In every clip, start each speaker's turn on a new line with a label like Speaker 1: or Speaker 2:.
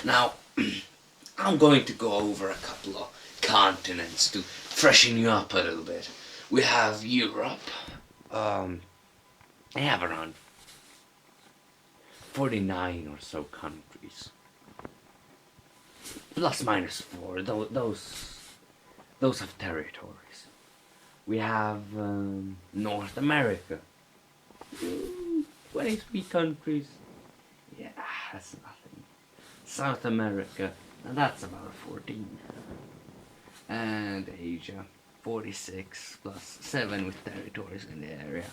Speaker 1: Now, I'm going to go over a couple of continents to freshen you up a little bit. We have Europe. They have around 49 or so countries. Plus minus 4. Those have territories. We have North America. 23 countries. Yeah, that's nothing. South America, and that's about 14. And Asia, 46 plus 7 with territories in the area.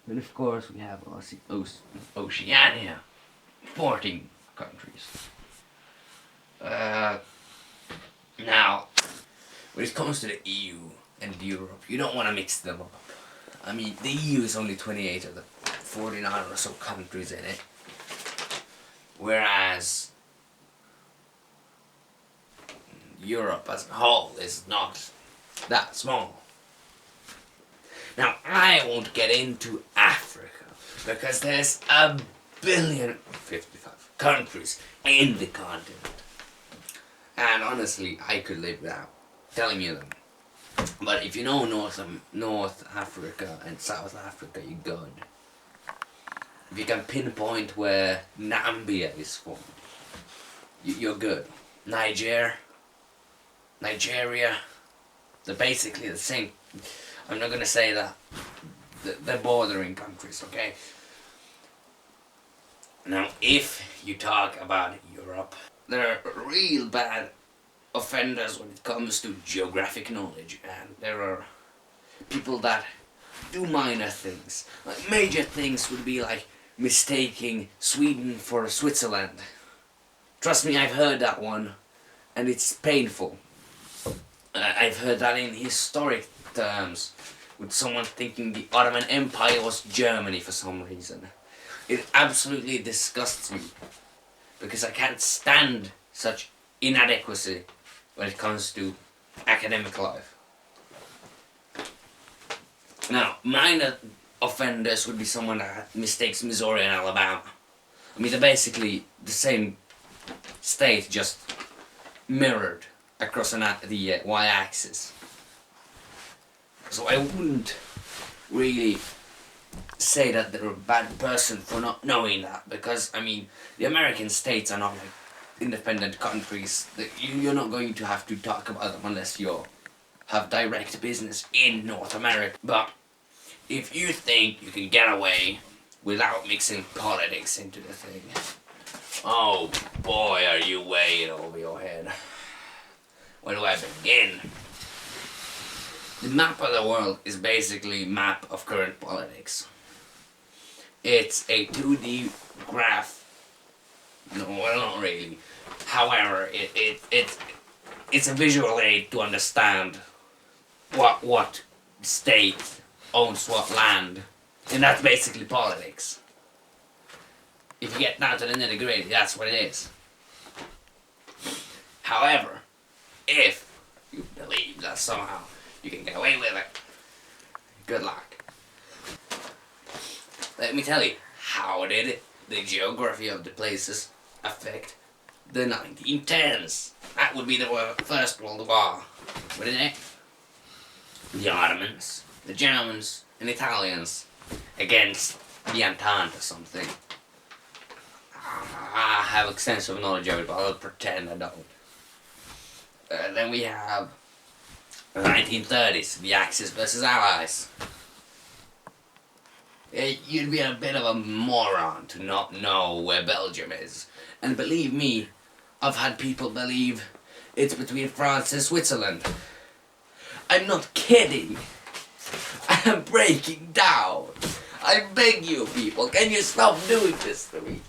Speaker 1: And of course we have Oceania, 14 countries. Now, when it comes to the EU and Europe, you don't want to mix them up. I mean, the EU is only 28 of the 49 or so countries in it, whereas Europe as a whole is not that small. Now, I won't get into Africa, because there's 1,055 countries in the continent. And honestly, I could live without telling you them. But if you know North Africa and South Africa, you're good. If you can pinpoint where Nambia is formed, you're good. Nigeria, they're basically the same. I'm not gonna say that they're bordering countries, okay? Now, if you talk about Europe, there are real bad offenders when it comes to geographic knowledge, and there are people that do minor things. Like major things would be like mistaking Sweden for Switzerland. Trust me, I've heard that one, and it's painful. I've heard that in historic terms, with someone thinking the Ottoman Empire was Germany for some reason. It absolutely disgusts me, because I can't stand such inadequacy when it comes to academic life. Now, minor offenders would be someone that mistakes Missouri and Alabama. I mean, they're basically the same state, just mirrored across the y-axis. So I wouldn't really say that they're a bad person for not knowing that, because, I mean, the American states are not like independent countries. You're not going to have to talk about them unless you have direct business in North America. But if you think you can get away without mixing politics into the thing, oh boy, are you way over your head. Where do I begin? The map of the world is basically a map of current politics. It's a 2D graph. No, well, not really. However, it's a visual aid to understand what state owns what land, and that's basically politics. If you get down to the nitty-gritty, that's what it is. However, if you believe that somehow you can get away with it, good luck. Let me tell you, how did the geography of the places affect the 1910s? That would be the First World War, wouldn't it? The Ottomans, the Germans, and Italians against the Entente or something. I have extensive knowledge of it, but I'll pretend I don't. Then we have the 1930s, the Axis versus Allies. You'd be a bit of a moron to not know where Belgium is. And believe me, I've had people believe it's between France and Switzerland. I'm not kidding. I am breaking down. I beg you people, can you stop doing this to me?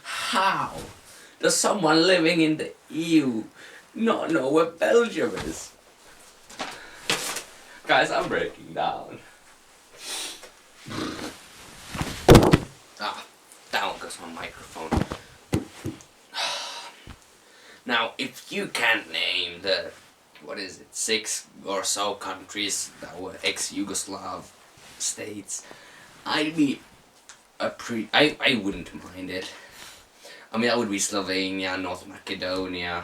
Speaker 1: How does someone living in the EU not know where Belgium is? Guys, I'm breaking down. Down goes my microphone. Now, if you can't name the, 6 or so countries that were ex-Yugoslav states, I'd be I wouldn't mind it. I mean, that would be Slovenia, North Macedonia,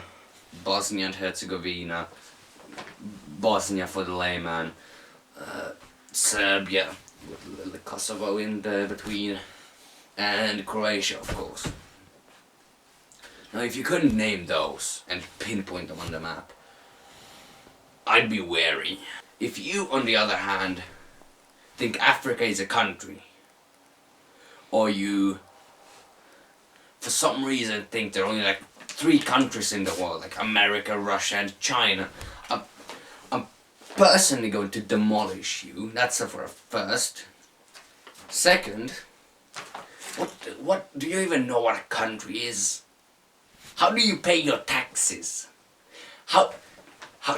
Speaker 1: Bosnia and Herzegovina, Bosnia for the layman, Serbia, with the Kosovo in there between, and Croatia, of course. Now, if you couldn't name those and pinpoint them on the map, I'd be wary. If you, on the other hand, think Africa is a country, or you, for some reason, think there are only like 3 countries in the world, like America, Russia, and China, I'm personally going to demolish you. That's for a first. Second, what do you even know what a country is? How do you pay your taxes? How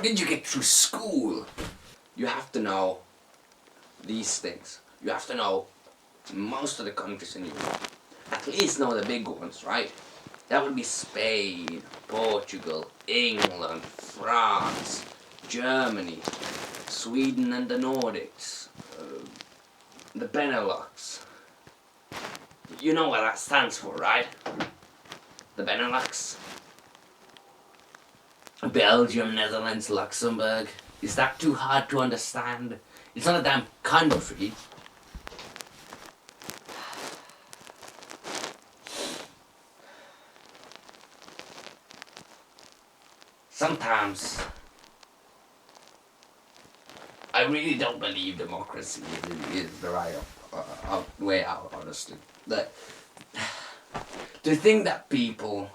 Speaker 1: did you get through school? You have to know these things. You have to know most of the countries in Europe. At least know the big ones, right? That would be Spain, Portugal, England, France, Germany, Sweden and the Nordics, the Benelux. You know what that stands for, right? The Benelux. Belgium, Netherlands, Luxembourg. Is that too hard to understand? It's not a damn country. Sometimes I really don't believe democracy is the right way out, honestly. To think that people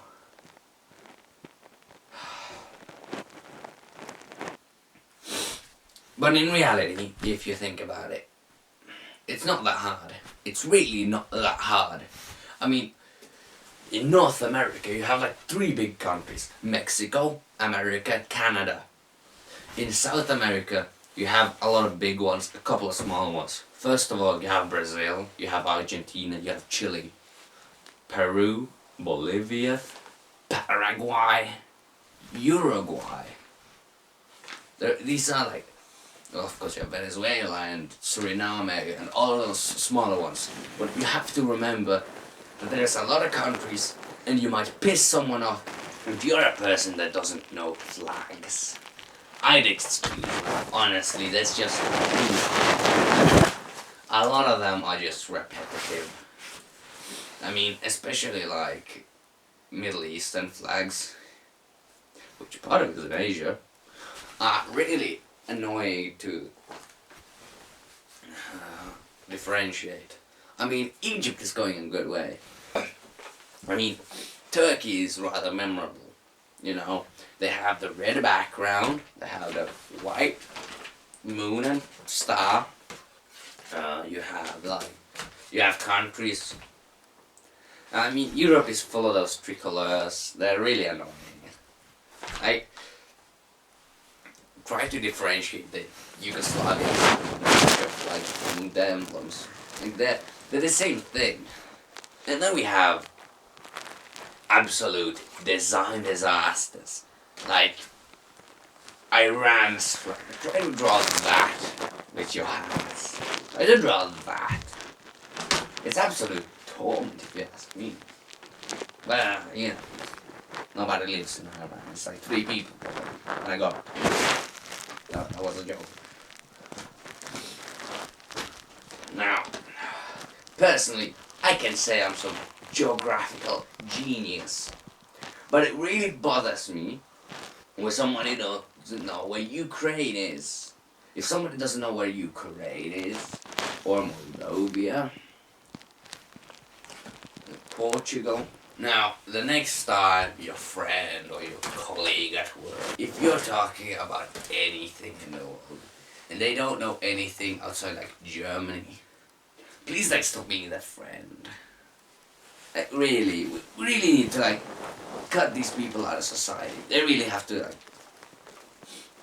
Speaker 1: but in reality, if you think about it, it's not that hard. It's really not that hard. I mean, in North America, you have like 3 big countries: Mexico, America, Canada. In South America, you have a lot of big ones, a couple of small ones. First of all, you have Brazil, you have Argentina, you have Chile, Peru, Bolivia, Paraguay, Uruguay. These are like, well, of course you have Venezuela and Suriname and all those smaller ones. But you have to remember that there's a lot of countries and you might piss someone off if you're a person that doesn't know flags. I'd exclude, honestly, there's just a lot of them are just repetitive. I mean, especially like Middle Eastern flags, which part of it is in Asia, are really annoying to differentiate. I mean, Egypt is going in a good way. I mean, Turkey is rather memorable, you know. They have the red background, they have the white moon and star. You have countries. I mean, Europe is full of those tricolors. They're really annoying. I try to differentiate the Yugoslavian flag and the emblems. And they're the same thing. And then we have absolute design disasters. Like Iran's flag. Try to draw that with your hands. Try to draw that. It's absolute torment if you ask me. Well, you know, nobody lives in Iran. It's like 3 people. And I got that was a joke. Now, personally, I can say I'm some geographical genius. But it really bothers me when somebody doesn't know where Ukraine is. If somebody doesn't know where Ukraine is, or Moldova, Portugal. Now, the next time your friend or your colleague at work, if you're talking about anything in the world, and they don't know anything outside like Germany, please like stop being that friend. Like really, we really need to like cut these people out of society. They really have to like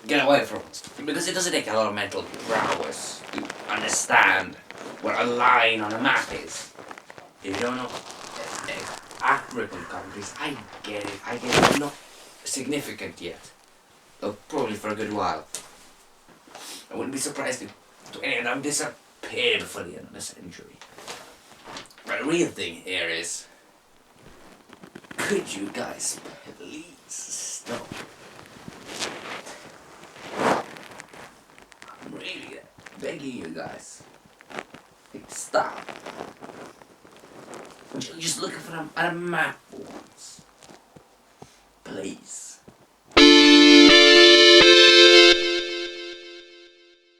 Speaker 1: get away from us. Because it doesn't take a lot of mental prowess to understand what a line on a map is. If you don't know African countries, I get it, not significant yet. Though probably for a good while. I wouldn't be surprised if any of them disappeared before the end of the century. the real thing here is, could you guys please stop? I'm really begging you guys. Like, stop. Just look at a map once. Please.